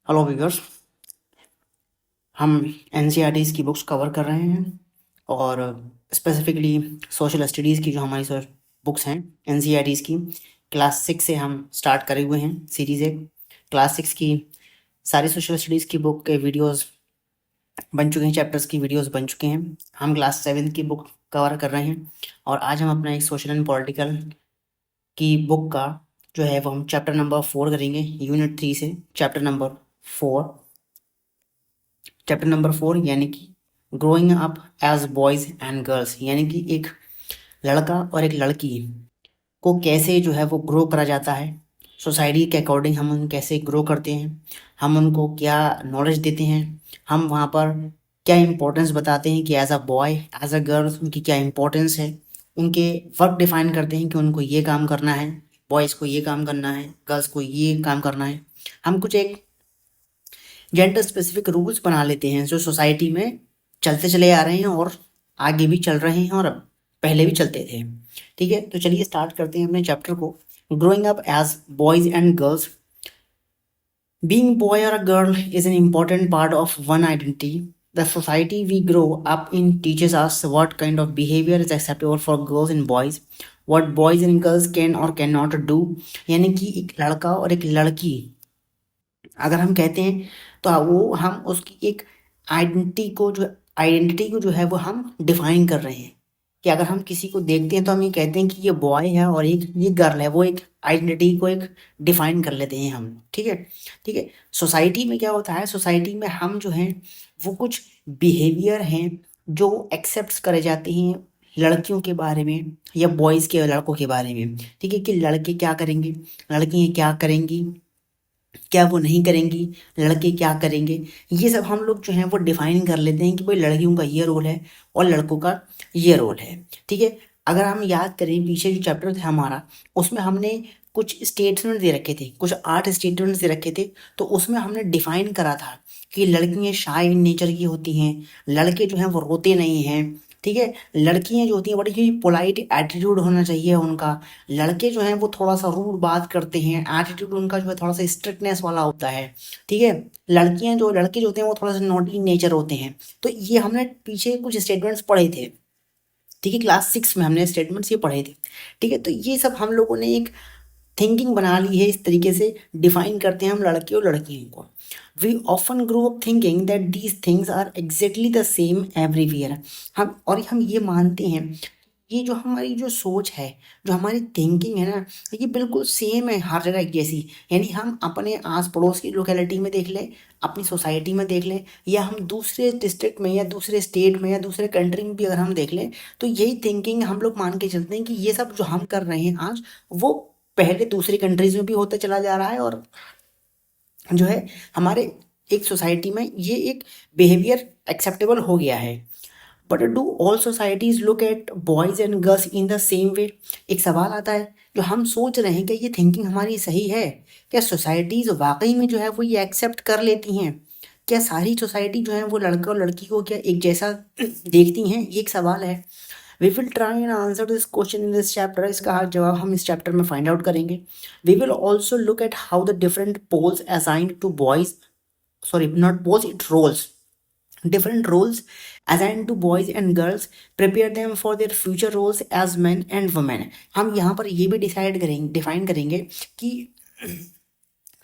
Hello viewers. हम NCERTs की books cover कर रहे हैं और स्पेसिफिकली सोशल स्टडीज़ की जो हमारी बुक्स हैं एनसीईआरटीज़ की क्लास 6 से हम स्टार्ट करे हुए हैं सीरीज़ एक। क्लास 6 की सारी सोशल स्टडीज़ की बुक के वीडियोस बन चुके हैं, चैप्टर्स की वीडियोस बन चुके हैं। हम क्लास 7 की बुक कवर कर रहे हैं और आज हम अपना एक सोशल एंड पॉलिटिकल की बुक का जो है वो हम चैप्टर नंबर 4 करेंगे, यूनिट 3 से चैप्टर नंबर 4 यानी कि growing up as boys and girls, यानी कि एक लड़का और एक लड़की को कैसे जो है वो ग्रो करा जाता है। सोसाइटी के अकॉर्डिंग हम उन कैसे ग्रो करते हैं, हम उनको क्या नॉलेज देते हैं, हम वहाँ पर क्या इम्पोर्टेंस बताते हैं कि as a boy as a girl उनकी क्या इम्पोर्टेंस है, उनके वर्क डिफाइन करते हैं कि उनको ये काम करना है, बॉयज़ को ये काम करना है, गर्ल्स को ये काम करना है। हम कुछ एक जेंडर स्पेसिफिक रूल्स बना लेते हैं जो सोसाइटी में चलते चले आ रहे हैं और आगे भी चल रहे हैं और पहले भी चलते थे। ठीक है, तो चलिए स्टार्ट करते हैं अपने चैप्टर को। Growing up as boys and girls, being boy और a girl is an important part of one identity. The society we grow up in teaches us what kind of behavior is acceptable for girls and boys, what boys and girls can or cannot do। यानी कि एक लड़का और एक लड़की अगर हम कहते हैं तो वो हम उसकी एक आइडेंटिटी को जो है वो हम डिफाइन कर रहे हैं कि अगर हम किसी को देखते हैं तो हम ये कहते हैं कि ये बॉय है और एक ये गर्ल है, वो एक आइडेंटिटी को एक डिफाइन कर लेते हैं हम। ठीक है, ठीक है। सोसाइटी में क्या होता है, सोसाइटी में हम जो हैं वो कुछ बिहेवियर हैं जो एक्सेप्ट करे जाते हैं लड़कियों के बारे में या बॉयज़ के लड़कों के बारे में। ठीक है, कि लड़के क्या करेंगे, लड़कियाँ क्या करेंगी, क्या वो नहीं करेंगी, लड़के क्या करेंगे, ये सब हम लोग जो हैं वो डिफाइन कर लेते हैं कि भाई लड़कियों का ये रोल है और लड़कों का ये रोल है। ठीक है, अगर हम याद करें पीछे जो चैप्टर था हमारा, उसमें हमने कुछ स्टेटमेंट दे रखे थे, कुछ 8 स्टेटमेंट्स दे रखे थे। तो उसमें हमने डिफाइन करा था कि लड़कियाँ शाय नेचर की होती हैं, लड़के जो हैं वो रोते नहीं हैं। ठीक है, लड़कियां जो होती हैं बड़ी ही पोलाइट एटीट्यूड होना चाहिए उनका, लड़के जो हैं वो थोड़ा सा रूड बात करते हैं, एटीट्यूड उनका जो है थोड़ा सा स्ट्रिक्टनेस वाला होता है। ठीक है, लड़के जो होते हैं वो थोड़ा सा नॉटी नेचर होते हैं। तो ये हमने पीछे कुछ स्टेटमेंट्स पढ़े थे। ठीक है, क्लास 6 में हमने स्टेटमेंट्स ये पढ़े थे। ठीक है, तो ये सब हम लोगों ने एक थिंकिंग बना ली है, इस तरीके से डिफाइन करते हैं हम लड़के और लड़कियों को। We often grow up thinking that these things are exactly the same everywhere. हम ये मानते हैं, ये जो हमारी जो सोच है, जो हमारी थिंकिंग है ना, ये बिल्कुल सेम है हर जगह एक जैसी। यानी हम अपने आस पड़ोस की लोकेलिटी में देख लें, अपनी सोसाइटी में देख लें, या हम दूसरे डिस्ट्रिक्ट में या दूसरे स्टेट में या दूसरे कंट्री में भी अगर हम देख लें, तो यही थिंकिंग हम लोग मान के चलते हैं कि ये सब जो हम कर रहे हैं आज, वो पहले दूसरी कंट्रीज में भी होता चला जा रहा है और जो है हमारे एक सोसाइटी में ये एक बिहेवियर एक्सेप्टेबल हो गया है। But do all societies look at boys and girls in the same way. एक सवाल आता है, जो हम सोच रहे हैं कि ये थिंकिंग हमारी सही है, क्या सोसाइटीज वाकई में जो है वो ये एक्सेप्ट कर लेती हैं, क्या सारी सोसाइटी जो है वो लड़का और लड़की को क्या एक जैसा देखती हैं, ये एक सवाल है। We will try and answer this question in this chapter. इसका हर जवाब हम इस चैप्टर में फाइंड आउट करेंगे। We will also look at how the different poles assigned to boys, sorry not poles, it roles, different roles assigned to boys and girls prepare them for their future roles as men and women। हम यहाँ पर ये भी define करेंगे कि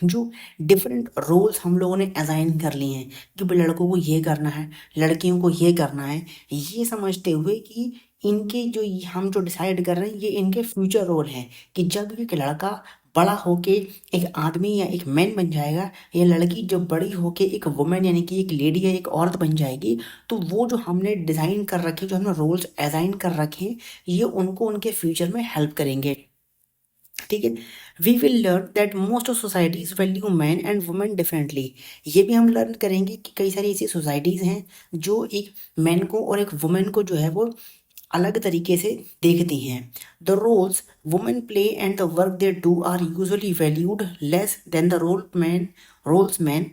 जो different roles हम लोगों ने असाइन कर लिए हैं कि भाई लड़कों को ये करना है, लड़कियों को ये करना है, ये समझते हुए कि इनके जो हम जो डिसाइड कर रहे हैं ये इनके फ्यूचर रोल हैं, कि जब एक लड़का बड़ा होके एक आदमी या एक मैन बन जाएगा, या लड़की जब बड़ी होके एक वुमेन यानी कि एक लेडी या एक औरत बन जाएगी, तो वो जो हमने डिज़ाइन कर रखे, जो हमने रोल्स असाइन कर रखे हैं, ये उनको उनके फ्यूचर में हेल्प करेंगे। ठीक है, we will learn that most of societies value man and women differently. ये भी हम लर्न करेंगे कि कई सारी ऐसी सोसाइटीज़ हैं जो एक मैन को और एक वुमेन को जो है वो अलग तरीके से देखती हैं। The roles women play and the work they do are usually valued less than the roles man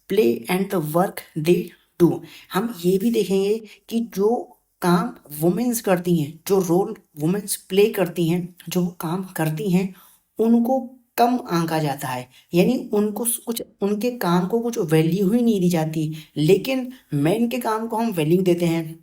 play and the work they do. हम ये भी देखेंगे कि जो काम वुमेन्स करती हैं, जो रोल वुमेन्स प्ले करती हैं, जो काम करती हैं, उनको कम आंका जाता है, यानी उनको कुछ उनके काम को कुछ वैल्यू ही नहीं दी जाती, लेकिन मैन के काम को हम वैल्यू देते हैं।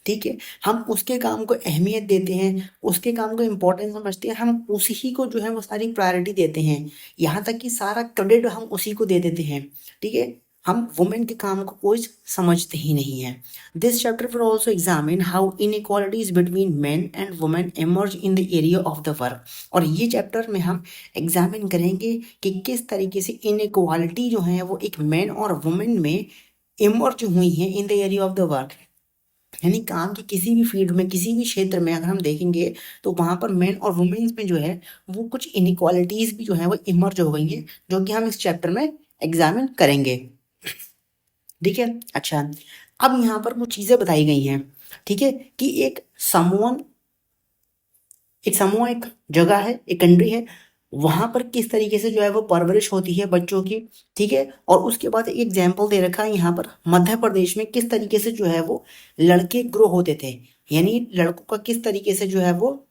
ठीक है, हम उसके काम को अहमियत देते हैं, उसके काम को इम्पोर्टेंस समझते हैं, हम उसी को जो है वो सारी प्रायोरिटी देते हैं, यहाँ तक कि सारा क्रेडिट हम उसी को दे देते हैं। ठीक है, हम वुमेन के काम को कोई समझते ही नहीं है। This chapter will also examine how inequalities between main and women emerge in the area of the work. और ये चैप्टर में हम एग्जामिन करेंगे कि किस तरीके से इनइक्वालिटी जो है वो एक मैन और वुमेन में इमर्ज हुई है in the area of the work, यानी काम की किसी भी फील्ड में, किसी भी क्षेत्र में अगर हम देखेंगे तो वहाँ पर मेन और वुमेन्स में जो है वो कुछ इनइक्वालिटीज भी जो है वो इमर्ज हो गई हैं, जो कि हम इस चैप्टर में एग्जामिन करेंगे। ठीक है, अच्छा, अब यहाँ पर कुछ चीज़ें बताई गई हैं। ठीक है, कि एक समूह एक जगह है, एक कंट्री है, वहाँ पर किस तरीके से जो है वो परवरिश होती है बच्चों की। ठीक है, और उसके बाद एक एग्जाम्पल दे रखा है यहाँ पर मध्य प्रदेश में किस तरीके से जो है वो लड़के ग्रो होते थे, यानी लड़कों का किस तरीके से जो है वो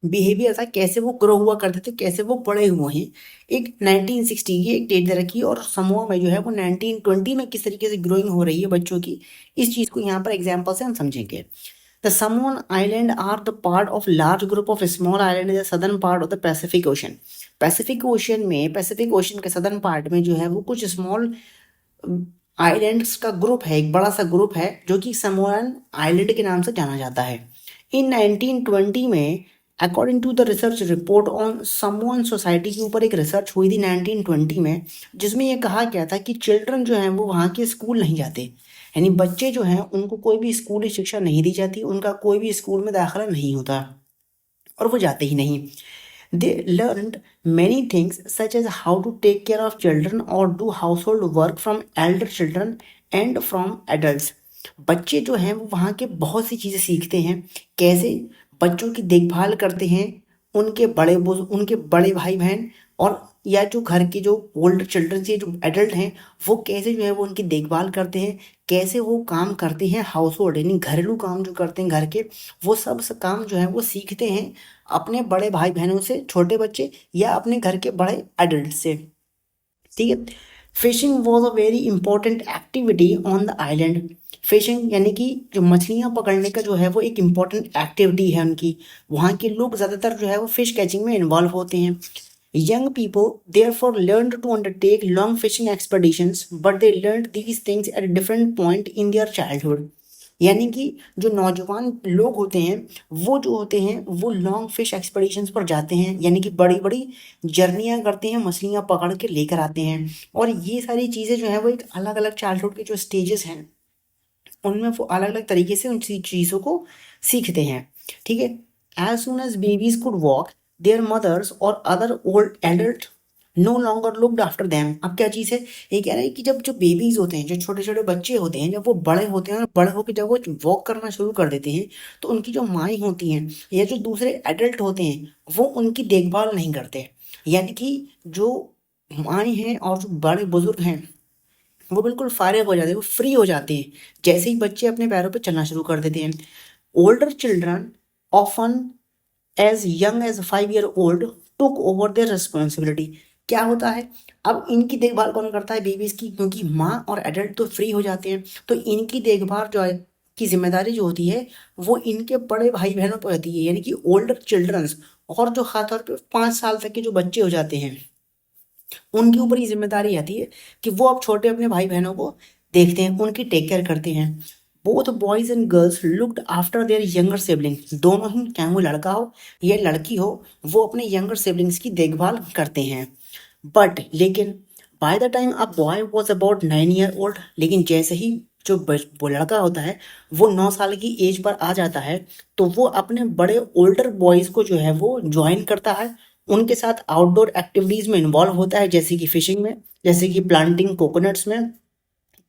बिहेवियर था, कैसे वो ग्रो हुआ करते थे, कैसे वो बड़े हुए हैं। एक 1960 की एक डेट दे रखी है, और समूह में जो है वो 1920 में किस तरीके से ग्रोइंग हो रही है बच्चों की, इस चीज़ को यहाँ पर एग्जाम्पल से हम समझेंगे। The Samoan Island are the part of large group of small island in the southern part of the Pacific Ocean. Pacific ocean में, पैसिफिक ओशन के सदर्न पार्ट में जो है वो कुछ स्मॉल आइलैंड्स का ग्रुप है, एक बड़ा सा ग्रुप है जो कि समोअन आइलैंड के नाम से जाना जाता है। इन 1920 में according to the research report on Samoan society के ऊपर एक रिसर्च हुई थी 1920 में, जिसमें यह कहा गया था कि चिल्ड्रन जो हैं वो वहाँ के स्कूल नहीं जाते, यानी बच्चे जो हैं उनको कोई भी स्कूली शिक्षा नहीं दी जाती, उनका कोई भी स्कूल में दाखिला नहीं होता और वो जाते ही नहीं। They learned many things such as how to take care of children or do household work from elder children and from adults. बच्चे जो हैं वो वहाँ के बहुत सी चीज़ें सीखते हैं, कैसे बच्चों की देखभाल करते हैं, उनके बड़े भाई बहन और या जो घर के जो ओल्ड चिल्ड्रन से जो एडल्ट हैं वो कैसे जो है वो उनकी देखभाल करते हैं, कैसे वो काम करते हैं, हाउस होल्ड यानी घरेलू काम जो करते हैं घर के, वो सब काम जो है वो सीखते हैं अपने बड़े भाई बहनों से, छोटे बच्चे या अपने घर के बड़े एडल्ट से। ठीक है, fishing was a very important activity on the island. Fishing यानी कि जो मछलियाँ पकड़ने का जो है वो एक इम्पॉर्टेंट एक्टिविटी है उनकी, वहाँ के लोग ज़्यादातर जो है वो फिश कैचिंग में इन्वॉल्व होते हैं। Young people therefore learned to undertake long fishing expeditions, but they learned these things at a different point in their childhood. यानी कि जो नौजवान लोग होते हैं वो जो होते हैं वो लॉन्ग फिश एक्सपेडिशंस पर जाते हैं, यानी कि बड़ी बड़ी जर्नियाँ करते हैं, मछलियाँ पकड़ के लेकर आते हैं, और ये सारी चीज़ें जो है वो एक अलग अलग चाइल्डहुड के जो स्टेजेस हैं उनमें वो अलग अलग तरीके से उन चीज़ों को सीखते हैं। ठीक है, as soon as babies could walk their mothers और other old adult no longer looked after them. अब क्या चीज़ है, ये कह रहा है कि जब जो बेबीज होते हैं, जो छोटे छोटे बच्चे होते हैं, जब वो बड़े होते हैं और बड़े होकर जब वो वॉक करना शुरू कर देते हैं तो उनकी जो माएँ होती हैं या जो दूसरे एडल्ट होते हैं वो उनकी देखभाल नहीं करते, यानी कि जो माएँ हैं और जो बड़े बुजुर्ग हैं वो बिल्कुल फारिग हो जाते हैं, वो फ्री हो जाते हैं जैसे ही बच्चे अपने पैरों पे चलना शुरू कर देते हैं। Older children often as young as 5 year old took over their responsibility. क्या होता है, अब इनकी देखभाल कौन करता है बेबीज की, क्योंकि माँ और एडल्ट तो फ्री हो जाते हैं, तो इनकी देखभाल जो है की जिम्मेदारी जो होती है वो इनके बड़े भाई बहनों पर होती है, यानी कि ओल्डर चिल्ड्रंस, और जो खासतौर पे 5 साल तक के जो बच्चे हो जाते हैं उनके ऊपर ये जिम्मेदारी आती है कि वो अब छोटे अपने भाई बहनों को देखते हैं, उनकी टेक केयर करते हैं। Both boys and girls looked after their younger siblings, दोनों ही, चाहे वो लड़का हो या लड़की हो, वो अपने यंगर सिबलिंग्स की देखभाल करते हैं। बट लेकिन by the time a boy was about 9 year old, लेकिन जैसे ही जो वो लड़का होता है वो 9 साल की एज पर आ जाता है तो वो अपने बड़े ओल्डर बॉयज़ को जो है वो ज्वाइन करता है, उनके साथ आउटडोर एक्टिविटीज़ में इन्वॉल्व होता है, जैसे कि फिशिंग में, जैसे कि प्लांटिंग कोकोनट्स में,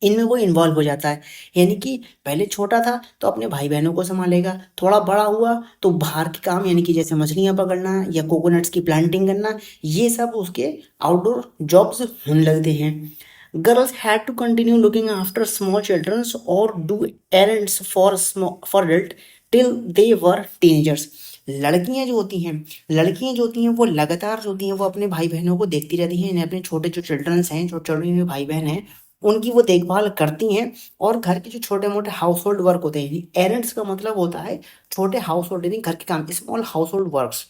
इनमें वो इन्वॉल्व हो जाता है। यानी कि पहले छोटा था तो अपने भाई बहनों को संभालेगा, थोड़ा बड़ा हुआ तो बाहर के काम, यानी कि जैसे मछलियाँ पकड़ना या कोकोनट्स की प्लांटिंग करना, ये सब उसके आउटडोर जॉब्स होने लगते हैं। Girls had to continue looking after small childrens और do errands for adult till they were teenagers। लड़कियां जो होती हैं वो लगातार जो होती हैं वो अपने भाई बहनों को देखती रहती हैं, इन्हें अपने छोटे जो चिल्ड्रंस हैं, जो छोटे हुए भाई बहन हैं, उनकी वो देखभाल करती हैं। और घर के जो छोटे मोटे हाउस होल्ड वर्क होते हैं, एरेंट्स का मतलब होता है छोटे हाउस होल्ड, घर के काम, स्मॉल हाउस होल्ड वर्क्स।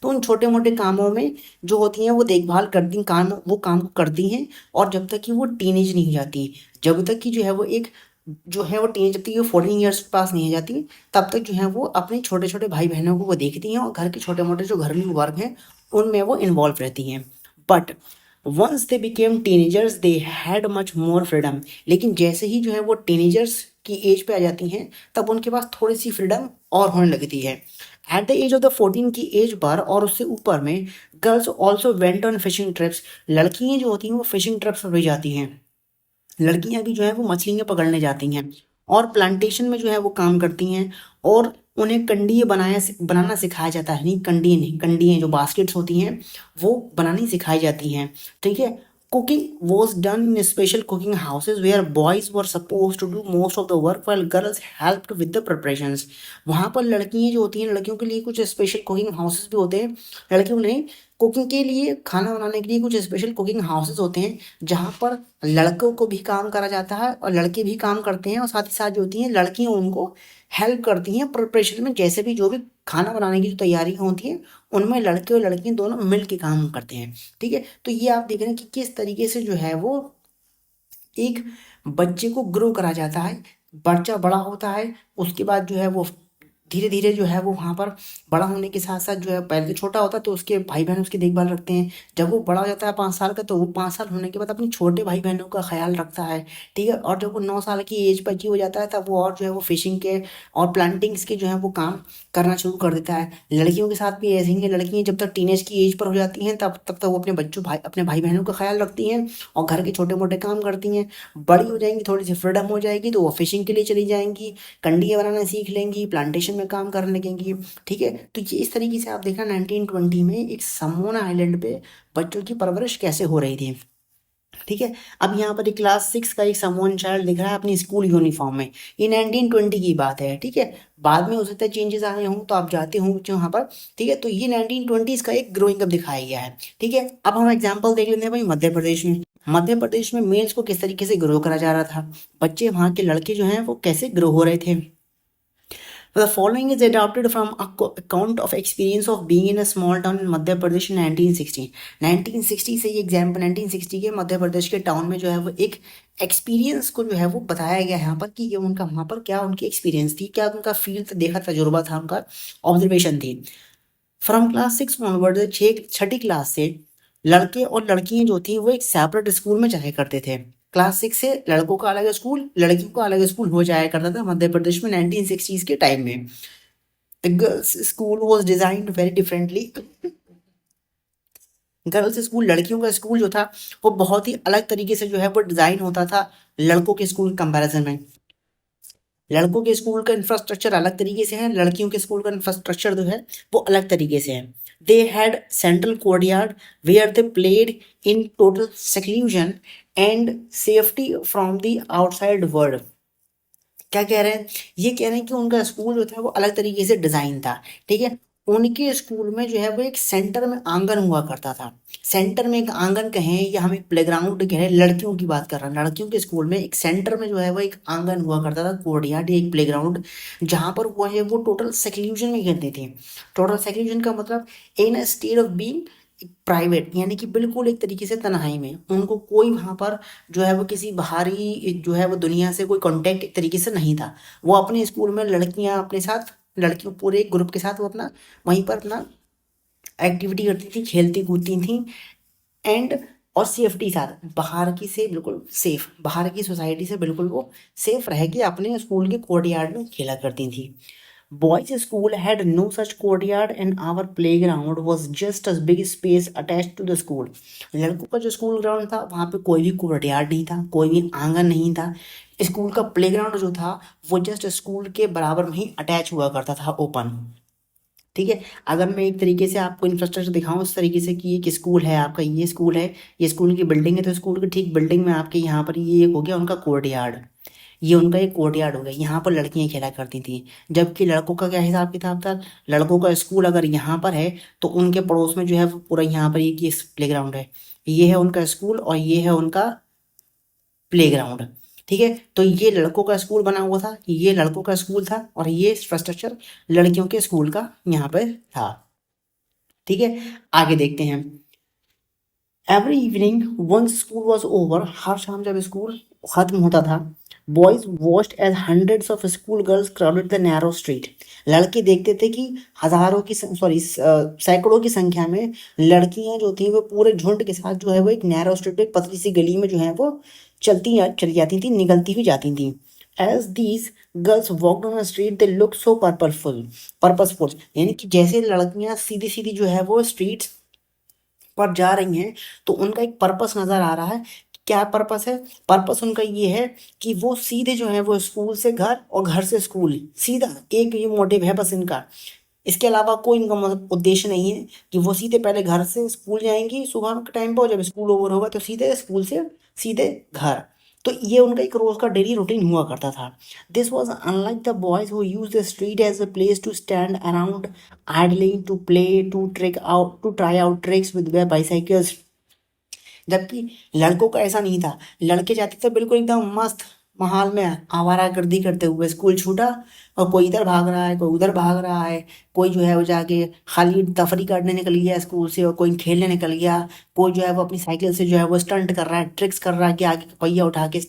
तो उन छोटे मोटे कामों में जो होती हैं वो देखभाल करती हैं, काम को करती हैं। और जब तक कि वो टीनेज नहीं हो जाती, जब तक कि जो है वो एक जो है वो टीनेज, जब तक कि वो 14 ईयर्स के पास नहीं हो जाती, तब तक जो है वो अपने छोटे छोटे भाई बहनों को वो देखती हैं और घर के छोटे मोटे जो घरेलू वर्क हैं उनमें वो इन्वॉल्व रहती हैं। But once they became teenagers they had much more freedom. लेकिन जैसे ही जो है वो टीनेजर्स की एज पे आ जाती हैं, तब उनके पास थोड़ी सी फ्रीडम और होने लगती है। At the age of the 14 की एज पर और उससे ऊपर में girls also went on fishing trips. लड़कियां जो होती हैं वो फिशिंग ट्रिप्स पर भी जाती हैं। लड़कियां भी जो है वो मछलियां पकड़ने जाती हैं और प्लांटेशन में जो है वो काम करती हैं। और उन्हें कंडीए बनाना सिखाया जाता है, नहीं कंडीए नहीं, कंडीए जो बास्केट्स होती हैं वो बनानी सिखाई जाती हैं। ठीक है। Cooking was done in special cooking houses where boys were supposed to do most of the work while girls helped with the preparations. वहाँ पर लड़कियाँ जो होती हैं, लड़कियों के लिए कुछ स्पेशल कुकिंग हाउसेज भी होते हैं। लड़कियों नहीं, कुकिंग के लिए, खाना बनाने के लिए कुछ स्पेशल कुकिंग हाउसेज होते हैं जहाँ पर लड़कों को भी काम करा जाता है और लड़के भी काम करते हैं। और साथ ही साथ जो होती हैं लड़कियाँ उनको हेल्प करती हैं प्रिपरेशन में, जैसे भी जो भी खाना बनाने की जो तैयारी होती है उनमें लड़के और लड़कियाँ दोनों मिल के काम करते हैं। ठीक है। तो ये आप देख रहे हैं कि किस तरीके से जो है वो एक बच्चे को ग्रो करा जाता है। बच्चा बड़ा होता है, उसके बाद जो है वो धीरे धीरे जो है वो वहाँ पर बड़ा होने के साथ साथ जो है, पहले तो छोटा होता है तो उसके भाई बहन उसकी देखभाल रखते हैं। जब वो बड़ा हो जाता है 5 साल का, तो वो 5 साल होने के बाद अपने छोटे भाई बहनों का ख्याल रखता है। ठीक है। और जब वो 9 साल की एज पर की हो जाता है, तब वो और जो है वो फिशिंग के और प्लांटिंग्स के जो है वो काम करना शुरू कर देता है। लड़कियों के साथ भी ऐसे ही है, लड़कियां जब तक टीनेज की एज पर हो जाती हैं तब तक वो अपने भाई बहनों का ख्याल रखती हैं और घर के छोटे मोटे काम करती हैं। बड़ी हो जाएंगी, थोड़ी सी फ्रीडम हो जाएगी, तो वो फिशिंग के लिए चली जाएंगी, कंडियाँ बनाना सीख लेंगी, प्लांटेशन में काम करने लगेंगी। ठीक है। तो ये इस तरीके से आप देखना 1920 में एक समोना आइलैंड पे बच्चों की परवरिश कैसे हो रही थी। ठीक है। अब यहाँ पर एक क्लास 6 का एक समोन चाइल्ड दिख रहा है अपनी स्कूल यूनिफॉर्म में। ये 1920 की बात है। ठीक है। बाद में हो सकता है चेंजेस आए हों तो आप जाते हों बच्चों वहाँ पर। ठीक है। तो ये 1920s का एक ग्रोइंग अप दिखाया गया है। ठीक है। अब हम एग्जाम्पल देख लेते हैं भाई मध्य प्रदेश में मेल्स को किस तरीके से ग्रो करा जा रहा था, बच्चे वहाँ के लड़के जो हैं वो कैसे ग्रो हो रहे थे। The following is adapted from a account of experience of being in a small town in Madhya Pradesh in 1960। 1960 से ये एग्जाम्पल 1960 के मध्य प्रदेश के टाउन में जो है वो एक एक्सपीरियंस को जो है वो बताया गया है यहाँ पर कि ये उनका वहाँ पर क्या उनकी एक्सपीरियंस थी, क्या उनका फील्ड देखा तजुर्बा था, उनका ऑब्जर्वेशन थी। From class 6 onward, Chhathi class से लड़के और लड़कियां जो थी वो एक सेपरेट स्कूल में जाया करते थे। क्लास 6 से लड़कों का अलग स्कूल, लड़कियों का अलग स्कूल हो जाया करता था मध्य प्रदेश में 1960s के टाइम में। The girls school was designed very differently. Girls school, लड़कियों का स्कूल जो था वो बहुत ही अलग तरीके से जो है वो डिजाइन होता था लड़कों के स्कूल कंपैरिजन में। लड़कों के स्कूल का इंफ्रास्ट्रक्चर अलग तरीके से है, लड़कियों के स्कूल का इंफ्रास्ट्रक्चर जो है वो अलग तरीके से है। They had central courtyard where they played in total seclusion and safety from the outside world. क्या कह रहे हैं, ये कह रहे हैं कि उनका स्कूल जो था वो अलग तरीके से डिजाइन था। ठीक है। उनके स्कूल में जो है वो एक सेंटर में आंगन हुआ करता था। सेंटर में एक आंगन कहें या हम एक प्लेग्राउंड कहें, लड़कियों की बात कर रहे हैं, लड़कियों के स्कूल में एक सेंटर में जो है वो एक आंगन हुआ करता था, कोर्टयार्ड, एक प्लेग्राउंड, जहाँ पर वो है वो टोटल सेक्लूजन में खेलती थी। टोटल सेक्लूजन का मतलब in a state of being private, यानी कि बिल्कुल एक तरीके से तन्हाई में, उनको कोई वहाँ पर जो है वो किसी बाहरी जो है वो दुनिया से कोई कांटेक्ट एक तरीके से नहीं था। वो अपने स्कूल में लड़कियाँ अपने साथ, लड़कियों पूरे एक ग्रुप के साथ वो अपना वहीं पर अपना एक्टिविटी करती थी, खेलती कूदती थी। एंड और सेफ्टी साथ, बाहर की से बिल्कुल सेफ, बाहर की सोसाइटी से बिल्कुल वो सेफ रह के अपने स्कूल के कोर्टयार्ड में खेला करती थी। Boys' school had no such courtyard and our playground was just as big space attached to the school। लड़कों का जो स्कूल ग्राउंड था वहाँ पे कोई भी कोर्टयार्ड नहीं था, कोई भी आंगन नहीं था। स्कूल का प्लेग्राउंड जो था वो जस्ट स्कूल के बराबर में ही अटैच हुआ करता था, ओपन। ठीक है। अगर मैं एक तरीके से आपको इंफ्रास्ट्रक्चर दिखाऊं इस तरीके से कि एक स्कूल है आपका, ये स्कूल है, ये स्कूल की बिल्डिंग है, तो स्कूल की ठीक बिल्डिंग में आपके यहाँ पर ये एक हो गया उनका कोर्टयार्ड। ये उनका एक कोर्टयार्ड हो गया, यहाँ पर लड़कियां खेला करती थी। जबकि लड़कों का क्या हिसाब किताब था, लड़कों का स्कूल अगर यहाँ पर है तो उनके पड़ोस में जो है वो पूरा यहाँ पर एक ये प्ले ग्राउंड है, ये है उनका स्कूल और ये है उनका प्ले ग्राउंड। ठीक है, तो ये लड़कों का स्कूल बना हुआ था, ये लड़कों का स्कूल था और ये इंफ्रास्ट्रक्चर लड़कियों के स्कूल का यहाँ पर था। ठीक है, आगे देखते हैं। Every evening once school was over, हर शाम जब स्कूल खत्म होता था, boys watched as hundreds of school girls crowded the narrow street. लड़के देखते थे कि हजारों की सॉरी सैकड़ों की संख्या में लड़कियां जो थी वो पूरे झुंड के साथ जो है वो एक नैरो स्ट्रीट, एक पतली सी गली में जो है वो चली जाती थी, निकलती हुई जाती थी। As these girls walked on street they look so purposeful, यानी कि जैसे लड़कियां सीधी सीधी जो है वो स्ट्रीट पर जा रही हैं तो उनका एक पर्पस नजर आ रहा है। क्या पर्पस है? पर्पस उनका ये है कि वो सीधे जो है वो स्कूल से घर और घर से स्कूल, सीधा एक ये मोटिव है बस इनका। इसके अलावा कोई इनका मतलब उद्देश्य नहीं है कि वो सीधे पहले घर से स्कूल जाएंगी सुबह के टाइम पर, और जब स्कूल ओवर होगा तो सीधे स्कूल से सीधे घर। तो ये उनका एक रोज का डेली रूटीन हुआ करता था। This was unlike the boys who used the street as a place to stand around idling, to play, to try out tricks with their bicycles। जबकि लड़कों का ऐसा नहीं था, लड़के जाते थे बिल्कुल एकदम मस्त माहौल में आवारागर्दी करते हुए। स्कूल छूटा और कोई इधर भाग रहा है, कोई उधर भाग रहा है, कोई जो है वो जाके खाली तफरी करने निकल गया स्कूल से और कोई खेलने निकल गया, कोई जो है वो अपनी साइकिल से जो है वो स्टंट कर रहा है, ट्रिक्स कर रहा है कि आगे का पहिया उठा के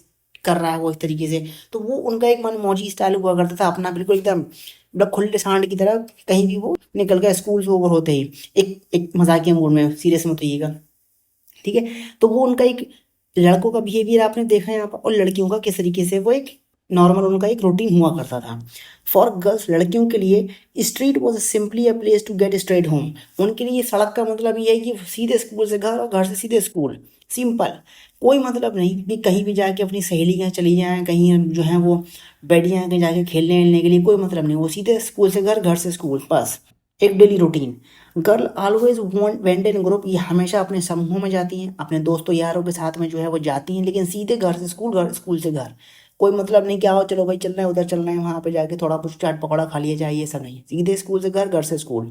कर रहा है वो इस तरीके से। तो वो उनका एक मन मौजी स्टाइल हुआ करता था अपना, बिल्कुल एकदम मतलब खुले सांड की तरह कहीं भी वो निकल गया स्कूल से ओवर होते ही, एक मजाकिया मूड में, सीरियस मत होइएगा। ठीक है, तो वो उनका एक लड़कों का बिहेवियर आपने देखा यहाँ पर, और लड़कियों का किस तरीके से वो एक नॉर्मल उनका एक रूटीन हुआ करता था। फॉर गर्ल्स, लड़कियों के लिए street was simply a place to get straight home. उनके लिए सड़क का मतलब ये है कि सीधे स्कूल से घर और घर से सीधे स्कूल, सिंपल। कोई मतलब नहीं कि कहीं भी जाके अपनी सहेली के यहाँ चली जाएं, कहीं जो है वो बैठियाँ कहीं जाके खेलने वेलने के लिए, कोई मतलब नहीं। वो सीधे स्कूल से घर, घर से स्कूल, बस एक daily routine. Girl always went in group, ये हमेशा अपने समूहों में जाती हैं, अपने दोस्तों यारों के साथ में जो है वो जाती हैं, लेकिन सीधे घर से स्कूल, घर स्कूल से घर। कोई मतलब नहीं क्या हो चलो भाई चलना है उधर, चलना है वहाँ पे जाके थोड़ा कुछ चाट पकौड़ा खा लिया जाए, ये सब नहीं, सीधे स्कूल से घर, घर से स्कूल।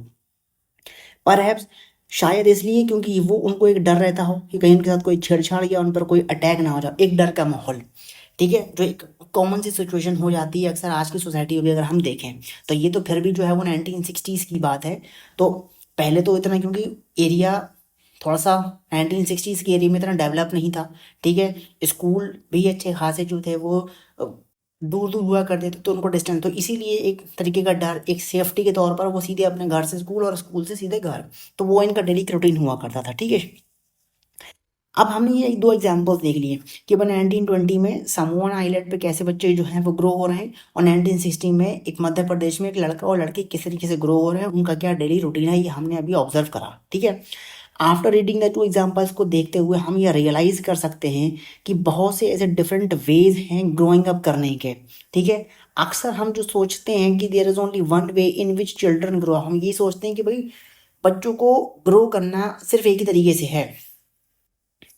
परहैप्स शायद इसलिए क्योंकि वो उनको एक डर रहता हो कि कहीं उनके साथ कोई छेड़छाड़ या उन पर कोई अटैक ना हो जाए, एक डर का माहौल। ठीक है, जो एक कॉमन सी सिचुएशन हो जाती है अक्सर आज की सोसाइटी में अगर हम देखें तो। ये तो फिर भी जो है वो 1960s की बात है, तो पहले तो इतना क्योंकि एरिया थोड़ा सा 1960s के एरिया में इतना डेवलप नहीं था। ठीक है, स्कूल भी अच्छे खासे जो थे वो दूर दूर हुआ करते थे, तो उनको डिस्टेंस, तो इसीलिए एक तरीके का डर, एक सेफ्टी के तौर पर वो सीधे अपने घर से स्कूल और स्कूल से सीधे घर। तो वो इनका डेली रूटीन हुआ करता था। ठीक है, अब हमने ये दो एग्जाम्पल्स देख लिए कि भाई 1920 में समोआन आइलैंड पे कैसे बच्चे जो हैं वो ग्रो हो रहे हैं, और 1960 में एक मध्य प्रदेश में एक लड़का और लड़की किस तरीके से ग्रो हो रहे हैं, उनका क्या डेली रूटीन है, ये हमने अभी ऑब्जर्व करा। ठीक है, after reading the two examples को देखते हुए हम ये रियलाइज कर सकते हैं कि बहुत से ऐसे डिफरेंट वेज हैं ग्रोइंग अप करने के। ठीक है, अक्सर हम जो सोचते हैं कि there is only one way in which children grow, हम ये सोचते हैं कि भाई बच्चों को ग्रो करना सिर्फ एक ही तरीके से है।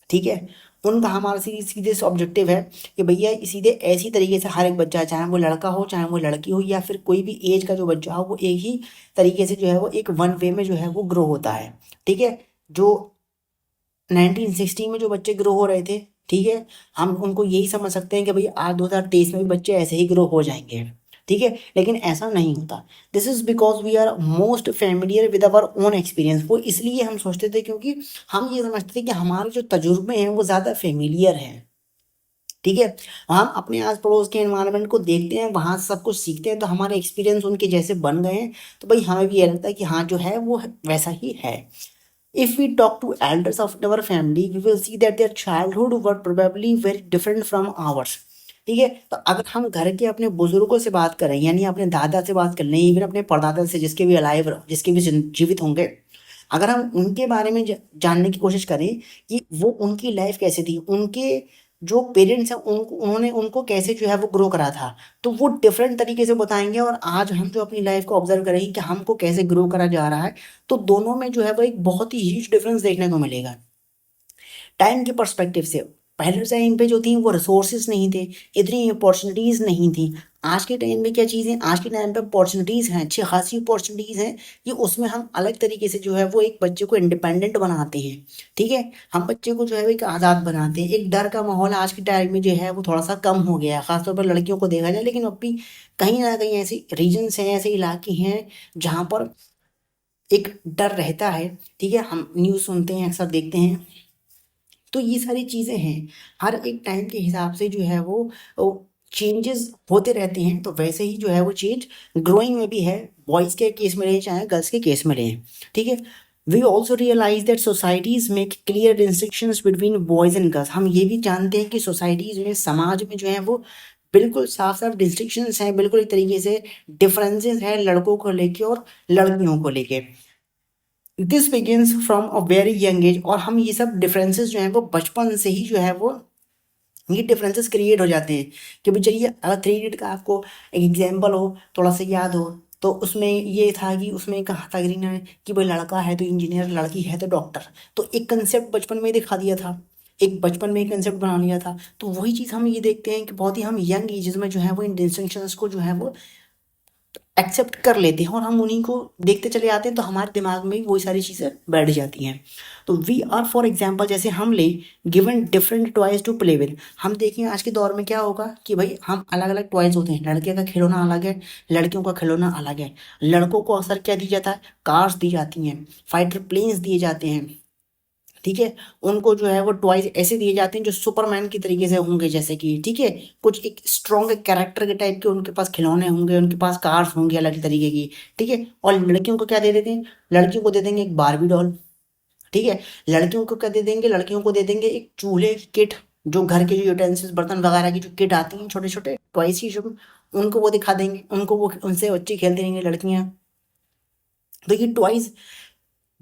ठीक है, उनका हमारा सीधे सीधे से ऑब्जेक्टिव है कि भैया सीधे ऐसी तरीके से हर एक बच्चा, चाहे वो लड़का हो चाहे वो लड़की हो या फिर कोई भी एज का जो बच्चा हो, वो एक ही तरीके से जो है वो एक वन वे में जो है वो ग्रो होता है। ठीक है, जो 1960 में जो बच्चे ग्रो हो रहे थे, ठीक है, हम उनको यही समझ सकते हैं कि भाई आज 2023 में भी बच्चे ऐसे ही ग्रो हो जाएंगे। ठीक है, लेकिन ऐसा नहीं होता। This is because we are most familiar with our own experience. वो इसलिए हम सोचते थे क्योंकि हम ये समझते थे कि हमारे जो तजुर्बे हैं वो ज़्यादा फेमिलियर हैं। ठीक है, हम अपने आस पड़ोस के एनवायरनमेंट को देखते हैं, वहाँ से सब कुछ सीखते हैं, तो हमारे एक्सपीरियंस उनके जैसे बन गए हैं, तो भाई हमें भी ये लगता है कि हाँ जो है वो वैसा ही है। If we talk to elders of our family, we will see that their childhood were probably very different from ours। ठीक है, तो अगर हम घर के अपने बुजुर्गों से बात करें, यानी अपने दादा से बात कर लें, इवन अपने परदादा से, जिसके भी अलाइव, जिसके भी जीवित होंगे, अगर हम उनके बारे में जानने की कोशिश करें कि वो उनकी लाइफ कैसे थी, उनके जो पेरेंट्स हैं उनको उन्होंने उनको कैसे जो है वो ग्रो करा था, तो वो डिफरेंट तरीके से बताएंगे। और आज हम जो अपनी लाइफ को ऑब्जर्व करेंगे कि हमको कैसे ग्रो करा जा रहा है, तो दोनों में जो है वो एक बहुत ही ह्यूज डिफरेंस देखने को मिलेगा। टाइम के पर्सपेक्टिव से पहले टाइम पे जो थी वो रिसोर्सेज नहीं थे, इतनी अपॉर्चुनिटीज़ नहीं थी। आज के टाइम में क्या चीज़ें, आज के टाइम पे अपॉर्चुनिटीज़ हैं, अच्छी खासी अपॉर्चुनिटीज़ हैं कि उसमें हम अलग तरीके से जो है वो एक बच्चे को इंडिपेंडेंट बनाते हैं। ठीक है, हम बच्चे को जो है वो एक आज़ाद बनाते हैं। एक डर का माहौल आज के टाइम में जो है वो थोड़ा सा कम हो गया है, खासतौर पर लड़कियों को देखा जाए, लेकिन अब भी कहीं ना कहीं ऐसे रीजन्स हैं, ऐसे इलाके हैं जहाँ पर एक डर रहता है। ठीक है, हम न्यूज़ सुनते हैं, अक्सर देखते हैं। तो ये सारी चीज़ें हैं, हर एक टाइम के हिसाब से जो है वो चेंजेस होते रहते हैं। तो वैसे ही जो है वो चेंज ग्रोइंग में भी है, बॉयज़ के केस में रहे चाहे गर्ल्स के केस में रहे। ठीक है, we also realise that societies make clear distinctions between boys and girls. हम ये भी जानते हैं कि सोसाइटीज़ में, समाज में जो है वो बिल्कुल साफ साफ डिस्टिंक्शंस हैं, बिल्कुल एक तरीके से डिफरेंसेस हैं लड़कों को लेके और लड़कियों को लेके। This begins from a very young age, और हम ये सब डिफरेंसेस जो हैं वो बचपन से ही जो है वो ये डिफरेंसेस क्रिएट हो जाते हैं। कि भाई चलिए, अगर थ्री इडियट का आपको एक एग्जाम्पल हो, थोड़ा सा याद हो, तो उसमें ये था कि उसमें कहा था ग्रीन ने कि भाई लड़का है तो इंजीनियर, लड़की है तो डॉक्टर। तो एक कंसेप्ट बचपन में ही दिखा दिया था, एक बचपन में एक कंसेप्ट बना लिया था। तो वही चीज़ हम ये देखते हैं कि बहुत ही हम यंग एजेस में जो है वो इन डिस्टिंक्शंस को जो है वो एक्सेप्ट कर लेते हैं, और हम उन्हीं को देखते चले आते हैं। तो हमारे दिमाग में भी वही सारी चीज़ें बैठ जाती हैं। तो वी आर फॉर एग्जाम्पल, जैसे हम ले given different toys to play with. हम देखें आज के दौर में क्या होगा कि भाई हम अलग अलग टॉयज होते हैं, लड़के का खिलौना अलग है, लड़कियों का खिलौना अलग है। लड़कों को अक्सर क्या दिया जाता है, कार्स दी जाती हैं, फाइटर प्लेन्स दिए जाते हैं। ठीक है, उनको जो है वो टॉयज ऐसे दिए जाते हैं जो सुपरमैन की तरीके से होंगे, जैसे कि ठीक है, कुछ एक स्ट्रॉन्ग कैरेक्टर के टाइप के उनके पास खिलौने होंगे, उनके पास कार्स होंगे अलग तरीके की। ठीक है, और लड़कियों को क्या दे देते हैं, लड़कियों को दे देंगे एक बारबी डॉल। ठीक है, लड़कियों को क्या दे देंगे, लड़कियों को दे देंगे एक चूल्हे की किट, जो घर के जो यूटेंसिल्स बर्तन वगैरह की जो किट आती हैं छोटे छोटे टॉयज की, जो उनको वो दिखा देंगे, उनको वो उनसे बच्चे खेलते रहेंगे लड़कियां। तो ये टॉयज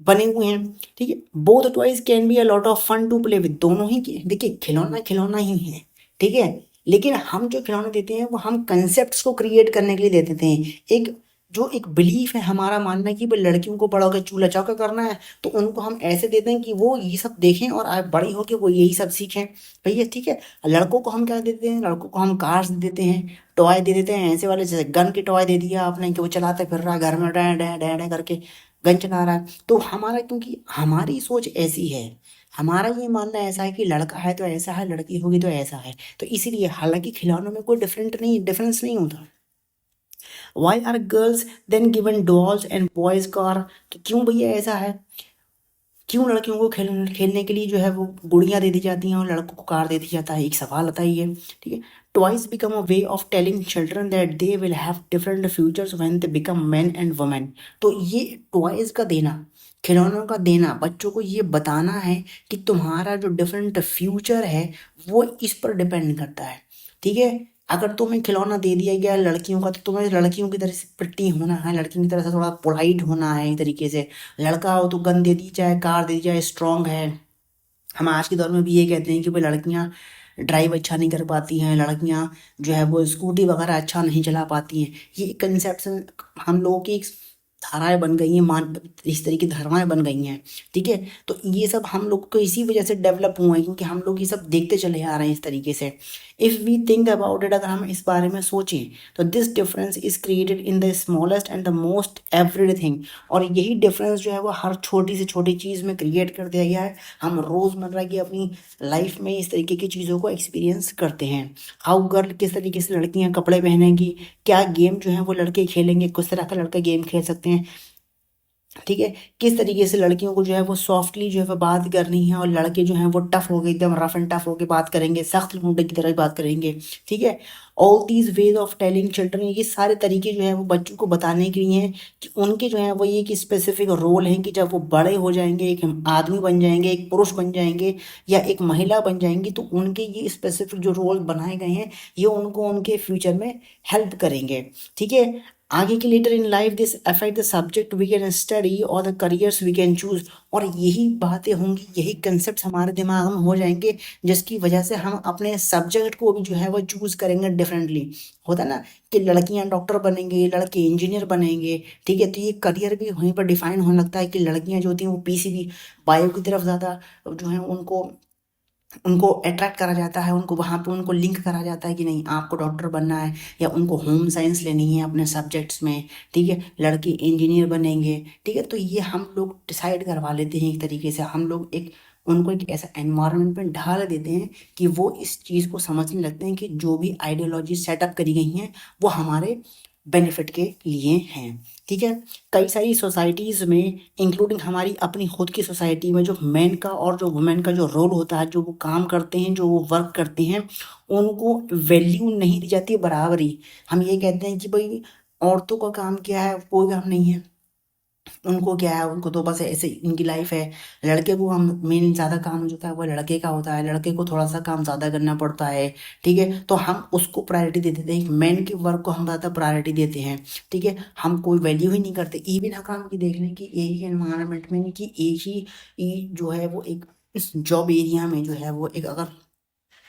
बने हुए हैं। ठीक है, both toys can be a lot of fun to play with. दोनों ही देखिए, खिलौना खिलौना ही है। ठीक है, लेकिन हम जो खिलौने देते हैं वो हम कंसेप्ट को क्रिएट करने के लिए दे देते हैं। एक जो एक बिलीफ है, हमारा मानना है कि भाई लड़कियों को बड़ा होकर चूल्हा चौका करना है, तो उनको हम ऐसे देते हैं कि वो ये सब देखें और आगे बड़ी होकर वो यही सब सीखें भैया। ठीक है, लड़कों को हम क्या देते हैं, लड़कों को हम कार्स दे देते हैं, टॉय दे देते हैं ऐसे वाले, जैसे गन के टॉय दे दिया आपने कि वो चलाते फिर रहा है घर में, डै डै डै डै करके गन चला रहा है। तो हमारा, क्योंकि हमारी सोच ऐसी है, हमारा ये मानना ऐसा है कि लड़का है तो ऐसा है, लड़की होगी तो ऐसा है। तो इसीलिए हालांकि खिलौनों में कोई डिफरेंस नहीं होता। Why are girls then given dolls and boys car. तो क्यों भैया ऐसा है, क्यों लड़कियों को खेलने के लिए जो है वो गुड़ियाँ दे दी जाती हैं और लड़कों को कार दे दी जाता है, एक सवाल आता ही है। ठीक है, toys become a way of telling children that they will have different futures when they become man and women. तो ये टॉयज का देना, खिलौनों का देना, बच्चों को ये बताना है कि तुम्हारा जो डिफरेंट फ्यूचर है वो इस पर डिपेंड करता है। ठीक है, अगर तुम्हें खिलौना दे दिया गया लड़कियों का, तो तुम्हें लड़कियों की तरह से प्रिटी होना है, लड़कियों की तरह से थोड़ा पोलाइट होना है एक तरीके से। लड़का हो तो गन दे दी जाए, कार दे दी जाए, स्ट्रांग है। हम आज के दौर में भी ये कहते हैं कि भाई लड़कियां ड्राइव अच्छा नहीं कर पाती हैं, लड़कियां जो है वो स्कूटी वगैरह अच्छा नहीं चला पाती हैं। ये कंसेप्शन हम लोगों की एक धाराएं बन गई हैं, मान इस तरह की धारणाएं बन गई हैं। ठीक है, तो ये सब हम लोग को इसी वजह से डेवलप हुआ है, क्योंकि हम लोग ये सब देखते चले आ रहे हैं इस तरीके से। If we think about it, अगर हम इस बारे में सोचें, तो this difference is created in the smallest and the most everyday thing. और यही डिफरेंस जो है वो हर छोटी से छोटी चीज़ में क्रिएट कर दिया गया है। हम रोज़मर्रा की अपनी लाइफ में इस तरीके की चीज़ों को एक्सपीरियंस करते हैं। हाउ गर्ल, किस तरीके से लड़कियां कपड़े पहनेंगी, क्या गेम जो है वो लड़के खेलेंगे, किस तरह का लड़का गेम खेल सकते हैं। ठीक है, किस तरीके से लड़कियों को जो है वो सॉफ्टली जो है वो बात करनी है, और लड़के जो हैं वो टफ हो गए, एकदम रफ एंड टफ होके बात करेंगे, सख्त मुंडे की तरह बात करेंगे। ठीक है, all these ways of telling children, ये सारे तरीके जो है वो बच्चों को बताने के लिए हैं कि उनके जो है वो ये कि स्पेसिफिक रोल हैं कि जब वो बड़े हो जाएंगे, एक आदमी बन जाएंगे, एक पुरुष बन जाएंगे या एक महिला बन जाएंगी, तो उनके ये स्पेसिफिक जो रोल बनाए गए हैं ये उनको उनके फ्यूचर में हेल्प करेंगे। ठीक है, आगे के later in life this affect the subject we can study और the careers we can choose. और यही बातें होंगी, यही कंसेप्ट हमारे दिमाग में हो जाएंगे, जिसकी वजह से हम अपने सब्जेक्ट को भी जो है वो चूज करेंगे डिफरेंटली। होता है ना कि लड़कियां डॉक्टर बनेंगे, लड़के इंजीनियर बनेंगे। ठीक है, तो ये करियर भी वहीं पर डिफाइन होने लगता है कि लड़कियां जो होती हैं वो पीसीबी बायो की तरफ ज़्यादा जो है उनको उनको अट्रैक्ट करा जाता है, उनको वहाँ पे उनको लिंक करा जाता है कि नहीं आपको डॉक्टर बनना है, या उनको होम साइंस लेनी है अपने सब्जेक्ट्स में, ठीक है, लड़के इंजीनियर बनेंगे, ठीक है। तो ये हम लोग डिसाइड करवा लेते हैं एक तरीके से, हम लोग एक उनको एक ऐसा एनवायरनमेंट में ढाल देते हैं कि वो इस चीज़ को समझने लगते हैं कि जो भी आइडियोलॉजी सेटअप करी गई हैं वो हमारे बेनिफिट के लिए हैं, ठीक है। कई सारी सोसाइटीज़ में, इंक्लूडिंग हमारी अपनी खुद की सोसाइटी में, जो मेन का और जो वुमेन का जो रोल होता है, जो वो काम करते हैं, जो वो वर्क करते हैं, उनको वैल्यू नहीं दी जाती बराबरी। हम ये कहते हैं कि भाई औरतों का काम क्या है, कोई काम नहीं है, उनको क्या है, उनको तो बस ऐसे इनकी लाइफ है। लड़के को हम मेन ज़्यादा काम जो होता है वो लड़के का होता है, लड़के को थोड़ा सा काम ज़्यादा करना पड़ता है, ठीक है। तो हम उसको प्रायोरिटी दे देते हैं, मैन के वर्क को हम ज़्यादा प्रायोरिटी देते हैं, ठीक है। हम कोई वैल्यू ही नहीं करते। इवन हम की देख लें कि एक ही एनवायरनमेंट में, कि एक ही जो है वो एक इस जॉब एरिया में जो है वो एक, अगर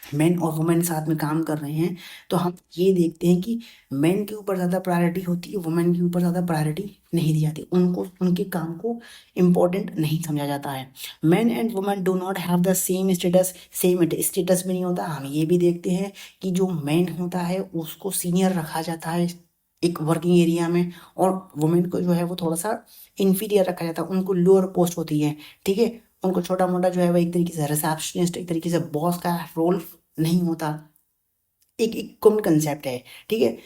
मेन और वुमेन साथ में काम कर रहे हैं, तो हम ये देखते हैं कि मेन के ऊपर ज़्यादा प्रायोरिटी होती है, वुमेन के ऊपर ज़्यादा प्रायोरिटी नहीं दी जाती, उनको उनके काम को इम्पोर्टेंट नहीं समझा जाता है। Main and women do not have the same status, same status भी नहीं होता। हम ये भी देखते हैं कि जो मेन होता है उसको सीनियर रखा जाता है एक वर्किंग एरिया में, और वुमेन को जो है वो थोड़ा सा इन्फीरियर रखा जाता है, उनको लोअर पोस्ट होती है, ठीक है। उनको छोटा मोटा जो है वो एक तरीके से रिसेप्शनिस्ट, एक तरीके से बॉस का रोल नहीं होता। एक कॉमन कंसेप्ट है, ठीक है।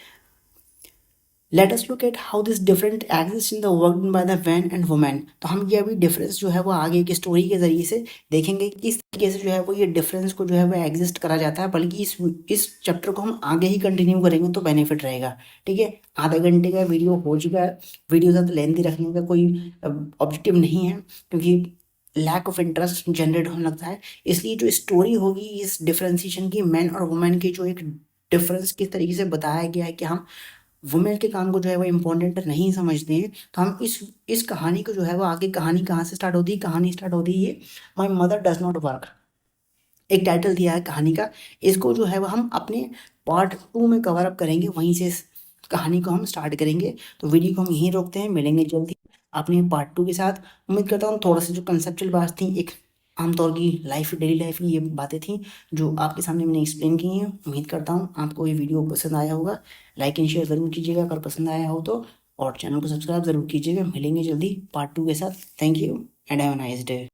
Let us look at how this different exist in the work by the man and women. तो हम ये अभी डिफरेंस जो है वो आगे की स्टोरी के जरिए से देखेंगे कि किस तरीके से जो है वो ये डिफरेंस को जो है वो एग्जिस्ट करा जाता है। बल्कि इस चैप्टर को हम आगे ही कंटिन्यू करेंगे तो बेनिफिट रहेगा, ठीक है। आधा घंटे का वीडियो हो चुका है, वीडियो ज़्यादा लेंथी रखने का कोई ऑब्जेक्टिव नहीं है, क्योंकि लैक ऑफ इंटरेस्ट जनरेट होने लगता है। इसलिए जो स्टोरी होगी इस डिफरेंशिएशन की, मैन और वुमेन की जो एक डिफरेंस किस तरीके से बताया गया है कि हम वुमेन के काम को जो है वो इम्पोर्टेंट नहीं समझते हैं, तो हम इस कहानी को जो है वो आगे, कहानी कहाँ से स्टार्ट होती है, कहानी स्टार्ट होती है my mother does not work, एक टाइटल दिया है कहानी का। इसको जो है वो हम अपने पार्ट 2 में कवर अप करेंगे, वहीं से इस कहानी को हम स्टार्ट करेंगे। तो वीडियो को हम यहीं रोकते हैं, मिलेंगे जल्दी अपने पार्ट 2 के साथ। उम्मीद करता हूँ थोड़ा सा जो कंसेप्चुअल बात थी, एक आमतौर की लाइफ, डेली लाइफ की ये बातें थी जो आपके सामने मैंने एक्सप्लेन की हैं। उम्मीद करता हूँ आपको ये वीडियो पसंद आया होगा। लाइक एंड शेयर ज़रूर कीजिएगा अगर पसंद आया हो तो, और चैनल को सब्सक्राइब ज़रूर कीजिएगा। मिलेंगे जल्दी पार्ट 2 के साथ। Thank you and have a nice day.